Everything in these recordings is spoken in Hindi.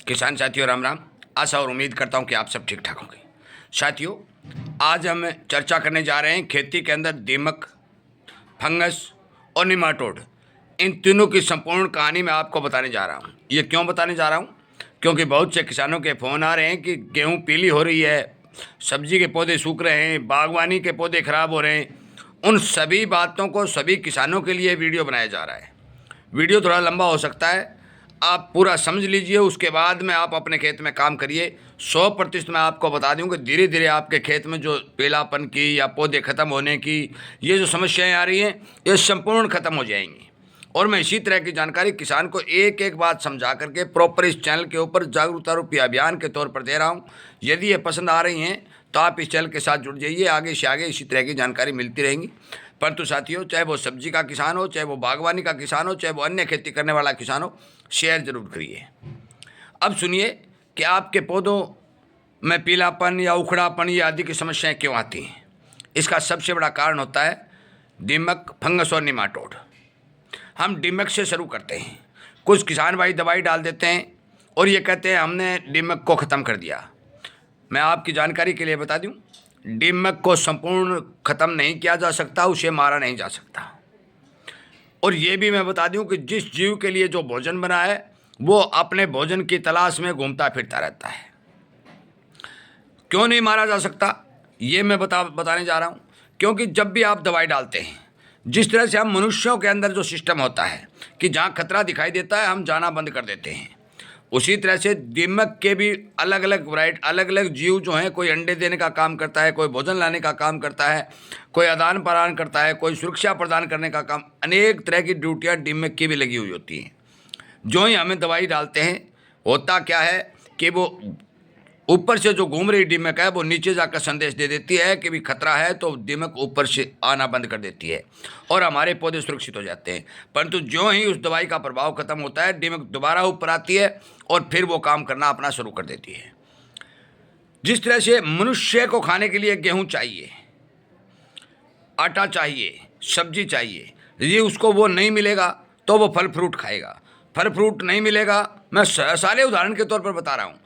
किसान साथियों राम राम। आशा और उम्मीद करता हूं कि आप सब ठीक ठाक होंगे। साथियों, आज हम चर्चा करने जा रहे हैं खेती के अंदर दीमक, फंगस और निमाटोड, इन तीनों की संपूर्ण कहानी मैं आपको बताने जा रहा हूं। ये क्यों बताने जा रहा हूं? क्योंकि बहुत से किसानों के फ़ोन आ रहे हैं कि गेहूं पीली हो रही है, सब्जी के पौधे सूख रहे हैं, बागवानी के पौधे खराब हो रहे हैं। उन सभी बातों को सभी किसानों के लिए वीडियो बनाया जा रहा है। वीडियो थोड़ा लंबा हो सकता है, आप पूरा समझ लीजिए, उसके बाद में आप अपने खेत में काम करिए। 100% मैं आपको बता दूं कि धीरे धीरे आपके खेत में जो पीलापन की या पौधे ख़त्म होने की ये जो समस्याएं आ रही हैं, ये संपूर्ण ख़त्म हो जाएंगी। और मैं इसी तरह की जानकारी किसान को एक एक बात समझा करके प्रॉपर इस चैनल के ऊपर जागरूकता रूपी अभियान के तौर पर दे रहा हूँ। यदि ये पसंद आ रही हैं तो आप इस चैनल के साथ जुड़ जाइए, आगे से आगे इसी तरह की जानकारी मिलती रहेंगी। परंतु साथियों, चाहे वो सब्जी का किसान हो, चाहे वो बागवानी का किसान हो, चाहे वो अन्य खेती करने वाला किसान हो, शेयर जरूर करिए। अब सुनिए कि आपके पौधों में पीलापन या उखड़ापन या आदि की समस्याएं क्यों आती हैं। इसका सबसे बड़ा कारण होता है दीमक, फंगस और निमाटोड। हम दीमक से शुरू करते हैं। कुछ किसान भाई दवाई डाल देते हैं और ये कहते हैं हमने दीमक को ख़त्म कर दिया। मैं आपकी जानकारी के लिए बता दूं, दीमक को संपूर्ण ख़त्म नहीं किया जा सकता, उसे मारा नहीं जा सकता। और ये भी मैं बता दूं कि जिस जीव के लिए जो भोजन बना है वो अपने भोजन की तलाश में घूमता फिरता रहता है। क्यों नहीं मारा जा सकता ये मैं बताने जा रहा हूँ। क्योंकि जब भी आप दवाई डालते हैं, जिस तरह से हम मनुष्यों के अंदर जो सिस्टम होता है कि जहाँ खतरा दिखाई देता है हम जाना बंद कर देते हैं, उसी तरह से दीमक के भी अलग अलग वैरायटी, अलग अलग जीव जो हैं, कोई अंडे देने का काम करता है, कोई भोजन लाने का काम करता है, कोई आदान प्रदान करता है, कोई सुरक्षा प्रदान करने का काम, अनेक तरह की ड्यूटियाँ दीमक की भी लगी हुई होती हैं। जो ही हमें दवाई डालते हैं, होता क्या है कि वो ऊपर से जो घूम रही दीमक है वो नीचे जाकर संदेश दे देती है कि भी खतरा है, तो दीमक ऊपर से आना बंद कर देती है और हमारे पौधे सुरक्षित हो जाते हैं। परंतु जो ही उस दवाई का प्रभाव खत्म होता है, दीमक दोबारा ऊपर आती है और फिर वो काम करना अपना शुरू कर देती है। जिस तरह से मनुष्य को खाने के लिए गेहूँ चाहिए, आटा चाहिए, सब्जी चाहिए, यदि उसको वो नहीं मिलेगा तो वो फल फ्रूट खाएगा। फल फ्रूट नहीं मिलेगा, मैं सारे उदाहरण के तौर पर बता रहा हूँ,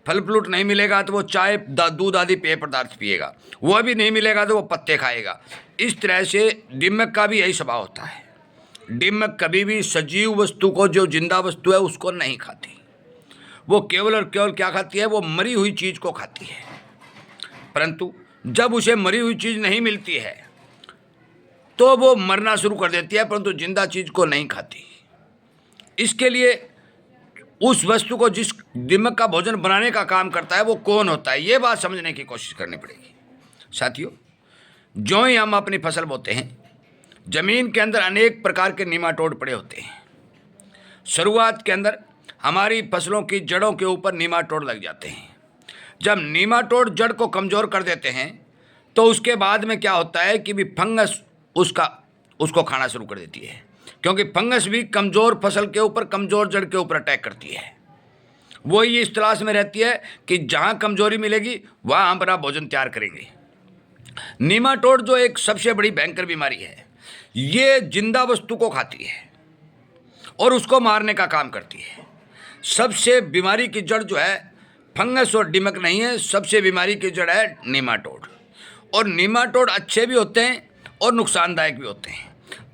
फल फ्रूट नहीं मिलेगा तो वो चाय, दूध आदि पेय पदार्थ पिएगा। वह भी नहीं मिलेगा तो वो पत्ते खाएगा। इस तरह से दीमक का भी यही स्वभाव होता है। दीमक कभी भी सजीव वस्तु को, जो जिंदा वस्तु है, उसको नहीं खाती। वो केवल और केवल क्या खाती है, वो मरी हुई चीज़ को खाती है। परंतु जब उसे मरी हुई चीज़ नहीं मिलती है तो वो मरना शुरू कर देती है, परंतु जिंदा चीज़ को नहीं खाती। इसके लिए उस वस्तु को, जिस दीमक का भोजन बनाने का काम करता है, वो कौन होता है, ये बात समझने की कोशिश करनी पड़ेगी। साथियों, जो ही हम अपनी फसल बोते हैं, ज़मीन के अंदर अनेक प्रकार के निमाटोड पड़े होते हैं। शुरुआत के अंदर हमारी फसलों की जड़ों के ऊपर निमाटोड लग जाते हैं। जब निमाटोड जड़ को कमज़ोर कर देते हैं तो उसके बाद में क्या होता है कि भी फंगस उसको खाना शुरू कर देती है। क्योंकि फंगस भी कमज़ोर फसल के ऊपर, कमज़ोर जड़ के ऊपर अटैक करती है। वो ये इस तलाश में रहती है कि जहाँ कमज़ोरी मिलेगी वहाँ हम अपना भोजन तैयार करेंगे। निमाटोड जो एक सबसे बड़ी भयंकर बीमारी है, ये जिंदा वस्तु को खाती है और उसको मारने का काम करती है। सबसे बीमारी की जड़ जो है फंगस और दीमक नहीं है, सबसे बीमारी की जड़ है निमाटोड। और निमाटोड अच्छे भी होते हैं और नुकसानदायक भी होते हैं।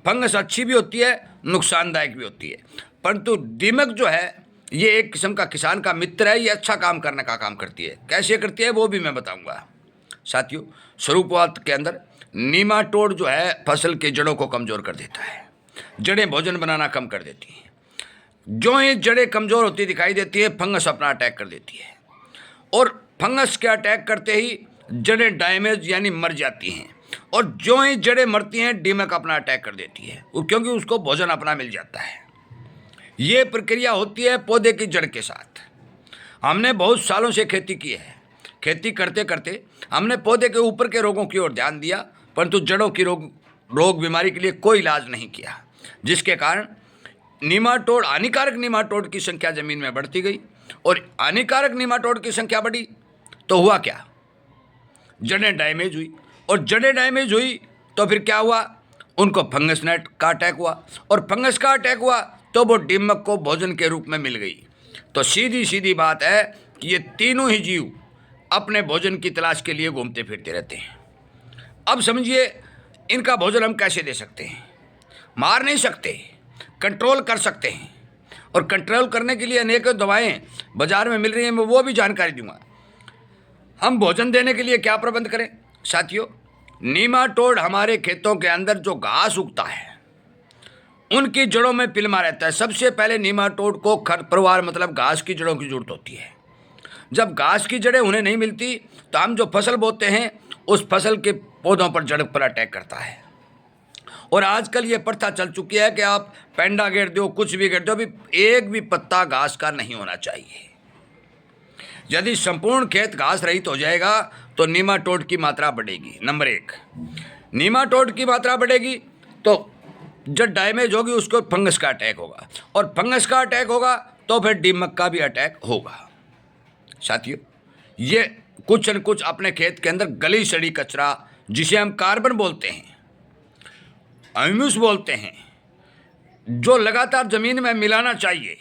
फंगस अच्छी भी होती है, नुकसानदायक भी होती है। परंतु दीमक जो है ये एक किस्म का किसान का मित्र है, ये अच्छा काम करने का काम करती है। कैसे करती है वो भी मैं बताऊंगा। साथियों, शुरुआत के अंदर निमाटोड जो है फसल के जड़ों को कमज़ोर कर देता है, जड़ें भोजन बनाना कम कर देती हैं। जो ही जड़ें कमज़ोर होती दिखाई देती है, फंगस अपना अटैक कर देती है और फंगस के अटैक करते ही जड़ें डैमेज यानी मर जाती हैं। और जो ही जड़ें मरती हैं, दीमक अपना अटैक कर देती है, क्योंकि उसको भोजन अपना मिल जाता है। ये प्रक्रिया होती है पौधे की जड़ के साथ। हमने बहुत सालों से खेती की है। खेती करते करते हमने पौधे के ऊपर के रोगों की ओर ध्यान दिया, परंतु जड़ों की रोग बीमारी के लिए कोई इलाज नहीं किया, जिसके कारण निमाटोड, हानिकारक निमाटोड की संख्या ज़मीन में बढ़ती गई। और हानिकारक निमाटोड की संख्या बढ़ी तो हुआ क्या, जड़ें डैमेज हुई। और जड़ें डैमेज हुई तो फिर क्या हुआ, उनको फंगस नेट का अटैक हुआ। और फंगस का अटैक हुआ तो वो दीमक को भोजन के रूप में मिल गई। तो सीधी सीधी बात है कि ये तीनों ही जीव अपने भोजन की तलाश के लिए घूमते फिरते रहते हैं। अब समझिए इनका भोजन हम कैसे दे सकते हैं। मार नहीं सकते, कंट्रोल कर सकते हैं, और कंट्रोल करने के लिए अनेकों दवाएं बाजार में मिल रही हैं, मैं वो भी जानकारी दूंगा। हम भोजन देने के लिए क्या प्रबंध करें साथियों। नीमाटोड हमारे खेतों के अंदर जो घास उगता है उनकी जड़ों में पिलमा रहता है। सबसे पहले नीमाटोड को खरपतवार मतलब घास की जड़ों की जरूरत होती है। जब घास की जड़ें उन्हें नहीं मिलती तो हम जो फसल बोते हैं उस फसल के पौधों पर जड़ पर अटैक करता है। और आजकल ये प्रथा चल चुकी है कि आप पेंडा घेर दो, कुछ भी घेर दो, अभी एक भी पत्ता घास का नहीं होना चाहिए। यदि संपूर्ण खेत घास रहित हो जाएगा तो नीमाटोड की मात्रा बढ़ेगी। नंबर 1, नीमाटोड की मात्रा बढ़ेगी तो जब डैमेज होगी उसको फंगस का अटैक होगा, और फंगस का अटैक होगा तो फिर दीमक का भी अटैक होगा। साथियों, ये कुछ न कुछ अपने खेत के अंदर गली सड़ी कचरा, जिसे हम कार्बन बोलते हैं, ह्यूमस बोलते हैं, जो लगातार ज़मीन में मिलाना चाहिए।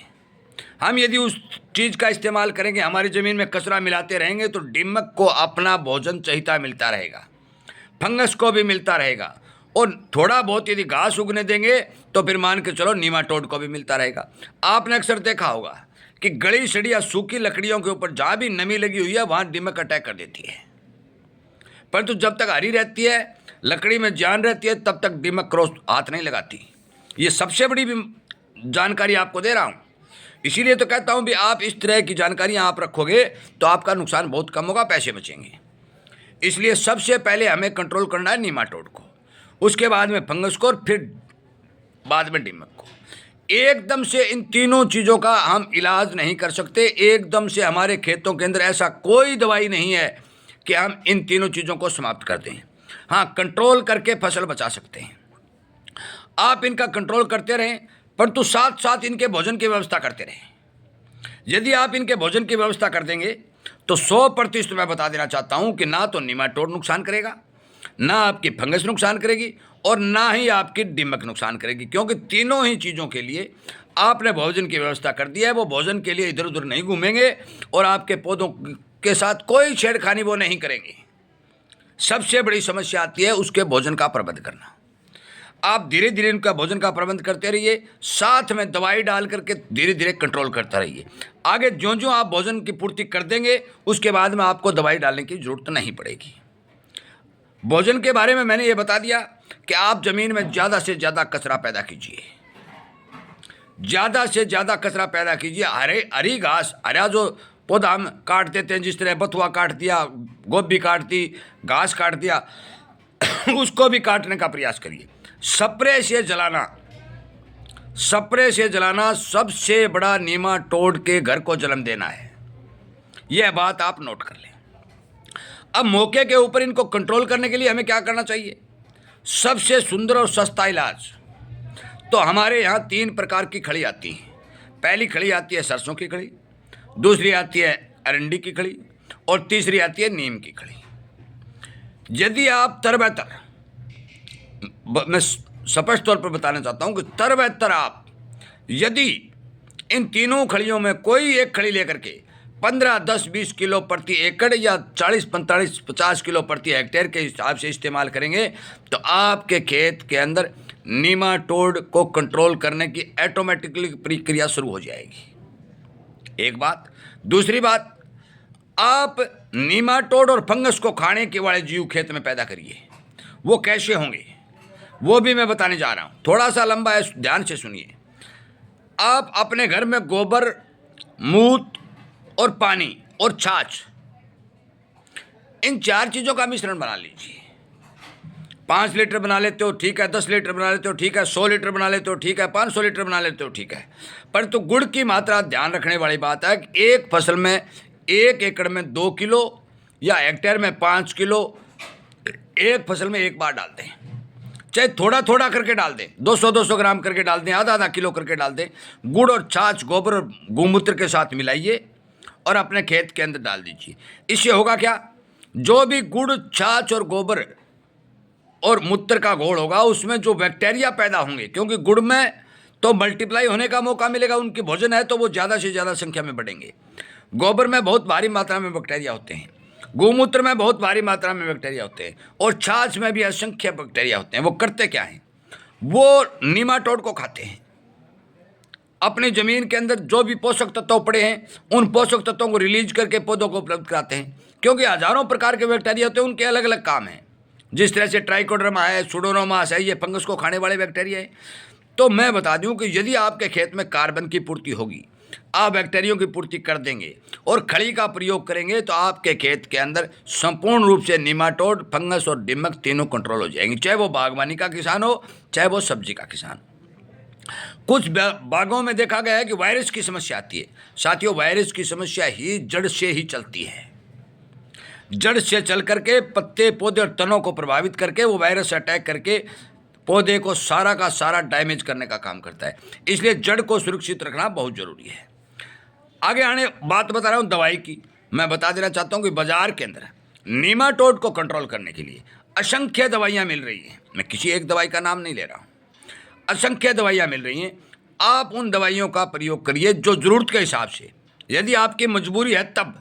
हम यदि उस चीज़ का इस्तेमाल करेंगे, हमारी ज़मीन में कचरा मिलाते रहेंगे, तो दीमक को अपना भोजन चाहिए मिलता रहेगा, फंगस को भी मिलता रहेगा, और थोड़ा बहुत यदि घास उगने देंगे तो फिर मान के चलो नीमाटोड को भी मिलता रहेगा। आपने अक्सर देखा होगा कि गली सड़ी या सूखी लकड़ियों के ऊपर जहाँ भी नमी लगी हुई है वहाँ दीमक अटैक कर देती है, परंतु जब तक हरी रहती है, लकड़ी में जान रहती है, तब तक दीमक क्रॉस हाथ नहीं लगाती। ये सबसे बड़ी जानकारी आपको दे रहा हूँ। इसीलिए तो कहता हूँ भी आप इस तरह की जानकारियाँ आप रखोगे तो आपका नुकसान बहुत कम होगा, पैसे बचेंगे। इसलिए सबसे पहले हमें कंट्रोल करना है नीमाटोड को, उसके बाद में फंगस को, और फिर बाद में दीमक को। एकदम से इन तीनों चीज़ों का हम इलाज नहीं कर सकते। एकदम से हमारे खेतों के अंदर ऐसा कोई दवाई नहीं है कि हम इन तीनों चीज़ों को समाप्त कर दें। हाँ, कंट्रोल करके फसल बचा सकते हैं। आप इनका कंट्रोल करते रहें, परंतु साथ साथ इनके भोजन की व्यवस्था करते रहें। यदि आप इनके भोजन की व्यवस्था कर देंगे तो 100% मैं बता देना चाहता हूँ कि ना तो नीमाटोड नुकसान करेगा, ना आपकी फंगस नुकसान करेगी, और ना ही आपकी दीमक नुकसान करेगी, क्योंकि तीनों ही चीज़ों के लिए आपने भोजन की व्यवस्था कर दी है। वो भोजन के लिए इधर उधर नहीं घूमेंगे और आपके पौधों के साथ कोई छेड़खानी वो नहीं करेंगे। सबसे बड़ी समस्या आती है उसके भोजन का प्रबंध करना। आप धीरे धीरे उनका भोजन का प्रबंध करते रहिए, साथ में दवाई डाल करके धीरे धीरे कंट्रोल करता रहिए। आगे ज्यों ज्यों आप भोजन की पूर्ति कर देंगे उसके बाद में आपको दवाई डालने की जरूरत नहीं पड़ेगी। भोजन के बारे में मैंने ये बता दिया कि आप ज़मीन में ज़्यादा से ज़्यादा कचरा पैदा कीजिए, ज़्यादा से ज़्यादा कचरा पैदा कीजिए। हरी घास, हरा जो पौधा हम काट देते हैं, जिस तरह बथुआ काट दिया, गोभी काट दी, घास काट दिया, उसको भी काटने का प्रयास करिए। स्प्रे से जलाना सबसे बड़ा नीमाटोड के घर को जन्म देना है। यह बात आप नोट कर लें। अब मौके के ऊपर इनको कंट्रोल करने के लिए हमें क्या करना चाहिए? सबसे सुंदर और सस्ता इलाज तो हमारे यहाँ 3 प्रकार की खड़ी आती हैं। पहली खड़ी आती है सरसों की खड़ी, दूसरी आती है अरंडी की खड़ी, और तीसरी आती है नीम की खड़ी। यदि आप तरबतर, मैं स्पष्ट तौर पर बताना चाहता हूँ कि तरबतर आप यदि इन तीनों खड़ियों में कोई एक खड़ी लेकर के 15, 10, 20 किलो प्रति एकड़ या 40, 45, 50 किलो प्रति हेक्टेयर के हिसाब से इस्तेमाल करेंगे तो आपके खेत के अंदर नीमाटोड को कंट्रोल करने की ऑटोमेटिकली प्रक्रिया शुरू हो जाएगी। एक बात। दूसरी बात, आप नीमाटोड और फंगस को खाने के वाले जीव खेत में पैदा करिए। वो कैसे होंगे वो भी मैं बताने जा रहा हूँ, थोड़ा सा लंबा है, ध्यान से सुनिए। आप अपने घर में गोबर, मूत और पानी और छाछ, इन 4 चीज़ों का मिश्रण बना लीजिए। 5 लीटर बना लेते हो ठीक है, 10 लीटर बना लेते हो ठीक है, 100 लीटर बना लेते हो ठीक है, 500 लीटर बना लेते हो ठीक है। परंतु गुड़ की मात्रा ध्यान रखने वाली बात है कि एक फसल में 1 एकड़ में 2 किलो या हेक्टेयर में 5 किलो एक फसल में एक बार डाल दें। चाहे थोड़ा थोड़ा करके डाल दें, 200-200 ग्राम करके डाल दें, आधा किलो करके डाल दें। गुड़ और छाछ, गोबर और गौमूत्र के साथ मिलाइए और अपने खेत के अंदर डाल दीजिए। इससे होगा क्या? जो भी गुड़, छाछ और गोबर और मूत्र का घोल होगा उसमें जो बैक्टीरिया पैदा होंगे, क्योंकि गुड़ में तो मल्टीप्लाई होने का मौका मिलेगा, उनकी भोजन है तो वो ज़्यादा से ज़्यादा संख्या में बढ़ेंगे। गोबर में बहुत भारी मात्रा में बैक्टीरिया होते हैं, गोमूत्र में बहुत भारी मात्रा में बैक्टीरिया होते हैं, और छाछ में भी असंख्य बैक्टीरिया होते हैं। वो करते क्या हैं, वो नीमाटोड को खाते हैं। अपनी ज़मीन के अंदर जो भी पोषक तत्व पड़े हैं उन पोषक तत्वों को रिलीज करके पौधों को उपलब्ध कराते हैं, क्योंकि हजारों प्रकार के बैक्टीरिया होते हैं, उनके अलग अलग काम हैं। जिस तरह से ट्राइकोडर्मा है, सुडोमोनास है, ये फंगस को खाने वाले बैक्टीरिया हैं। तो मैं बता दूं कि यदि आपके खेत में कार्बन की पूर्ति होगी, आप बैक्टीरियों की पूर्ति कर देंगे और खड़ी का प्रयोग करेंगे, तो आपके खेत के अंदर संपूर्ण रूप से निमाटोड, फंगस और दीमक तीनों कंट्रोल हो जाएंगे, चाहे वो बागवानी का किसान हो, चाहे वो सब्जी का किसान। कुछ बागों में देखा गया है कि वायरस की समस्या आती है। साथियों, वायरस की समस्या ही जड़ से ही चलती है। जड़ से चल करके पत्ते, पौधे और तनों को प्रभावित करके वो वायरस अटैक करके पौधे को सारा का सारा डैमेज करने का काम करता है। इसलिए जड़ को सुरक्षित रखना बहुत जरूरी है। आगे आने बात बता रहा हूँ दवाई की। मैं बता देना चाहता हूँ कि बाजार के अंदर नीमाटोड को कंट्रोल करने के लिए असंख्य दवाइयाँ मिल रही हैं। मैं किसी एक दवाई का नाम नहीं ले रहा हूँ, असंख्य दवाइयाँ मिल रही हैं। आप उन दवाइयों का प्रयोग करिए जो ज़रूरत के हिसाब से, यदि आपकी मजबूरी है तब,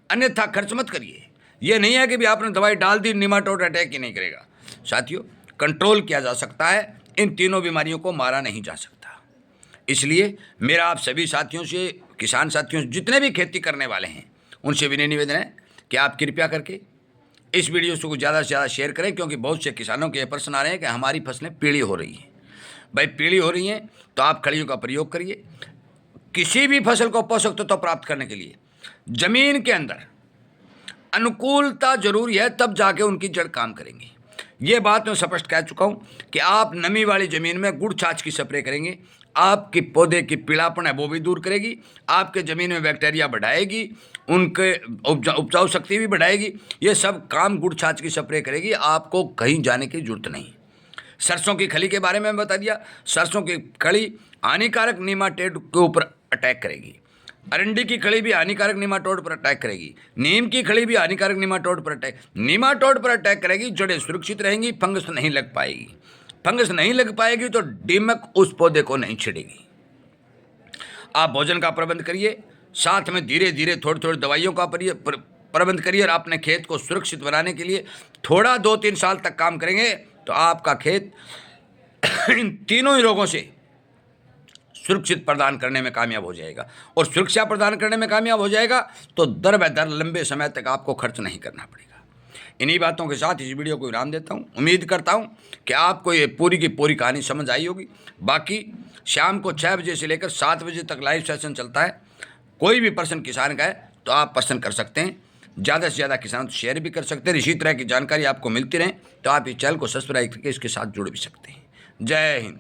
अन्यथा खर्च मत करिए। ये नहीं है कि भी आपने दवाई डाल दी नीमाटोड अटैक ही नहीं करेगा। साथियों, कंट्रोल किया जा सकता है, इन तीनों बीमारियों को मारा नहीं जा सकता। इसलिए मेरा आप सभी साथियों से, किसान साथियों से, जितने भी खेती करने वाले हैं, उनसे विनय निवेदन है कि आप कृपया करके इस वीडियो को ज़्यादा से ज़्यादा शेयर करें, क्योंकि बहुत से किसानों के ये प्रश्न आ रहे हैं कि हमारी फसलें पीली हो रही हैं। भाई, पीली हो रही हैं तो आप खड़ियों का प्रयोग करिए। किसी भी फसल को पोषक तत्व प्राप्त करने के लिए जमीन के अंदर अनुकूलता जरूरी है, तब जाके उनकी जड़ काम करेंगी। ये बात मैं स्पष्ट कह चुका हूँ कि आप नमी वाली ज़मीन में गुड़ छाछ की स्प्रे करेंगे, आपके पौधे की पीलापन है वो भी दूर करेगी, आपके ज़मीन में बैक्टीरिया बढ़ाएगी, उनके उपजाऊ शक्ति भी बढ़ाएगी। ये सब काम गुड़ छाछ की स्प्रे करेगी, आपको कहीं जाने की जरूरत नहीं। सरसों की खली के बारे में बता दिया। सरसों की खली हानिकारक नीमाटोड के ऊपर अटैक करेगी। अरंडी की खली भी हानिकारक नीमाटोड पर अटैक करेगी। नीम की खली भी हानिकारक नीमाटोड पर अटैक करेगी। जड़ें सुरक्षित रहेंगी, फंगस नहीं लग पाएगी। फंगस नहीं लग पाएगी तो दीमक उस पौधे को नहीं छिड़ेगी। आप भोजन का प्रबंध करिए, साथ में धीरे धीरे थोड़ी थोड़ी दवाइयों का प्रबंध करिए, और अपने खेत को सुरक्षित बनाने के लिए थोड़ा 2-3 साल तक काम करेंगे तो आपका खेत इन तीनों ही रोगों से सुरक्षित प्रदान करने में कामयाब हो जाएगा। और सुरक्षा प्रदान करने में कामयाब हो जाएगा तो दर ब दर लंबे समय तक आपको खर्च नहीं करना पड़ेगा। इन्हीं बातों के साथ इस वीडियो को विराम देता हूँ। उम्मीद करता हूँ कि आपको ये पूरी की पूरी कहानी समझ आई होगी। बाकी शाम को 6 बजे से लेकर 7 बजे तक लाइव सेशन चलता है। कोई भी प्रश्न किसान का है तो आप प्रश्न कर सकते हैं, ज़्यादा से ज़्यादा किसान शेयर भी कर सकते हैं। इसी तरह की जानकारी आपको मिलती रहे तो आप इस चैनल को सब्सक्राइब करके इसके साथ जुड़ भी सकते हैं। जय हिंद।